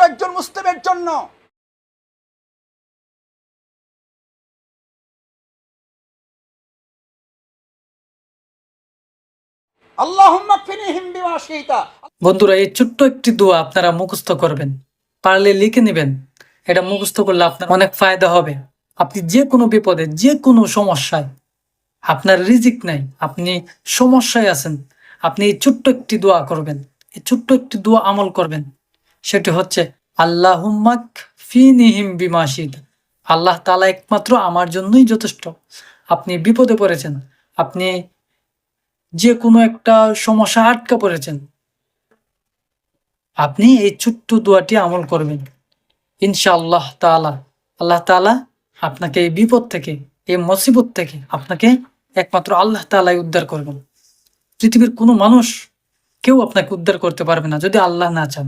একজন মুসলিমের জন্য। আল্লাহুম্মা কফিনিহিম বিমা শি'তা। বন্ধুরা, এই ছোট্ট একটি দোয়া আপনারা মুখস্থ করবেন, পারলে লিখে নেবেন। এটা মুখস্থ করলে আপনার অনেক ফায়দা হবে। আপনি যে কোনো বিপদে, যে কোনো সমস্যায়, আপনার রিজিক নাই, আপনি সমস্যায় আছেন, আপনি এই ছোট্ট একটি দোয়া করবেন, এই ছোট্ট একটি দোয়া আমল করবেন। সেটি হচ্ছে আল্লাহুম্মা কফিনিহিম বিমা শি'তা। আল্লাহ তাআলা একমাত্র আমার জন্যই যথেষ্ট। আপনি বিপদে পড়েছেন, আপনি যে কোনো একটা সমস্যা আটকা পড়েছেন, আপনি এই ছোট্ট দোয়াটি আমল করবেন। ইনশাআল্লাহ তাআলা আল্লাহ তাআলা আপনাকে এই বিপদ থেকে, এই মুসিবত থেকে আপনাকে একমাত্র আল্লাহ তাআলাই উদ্ধার করবেন। পৃথিবীর কোনো মানুষ কেউ আপনাকে উদ্ধার করতে পারবে না যদি আল্লাহ না চান।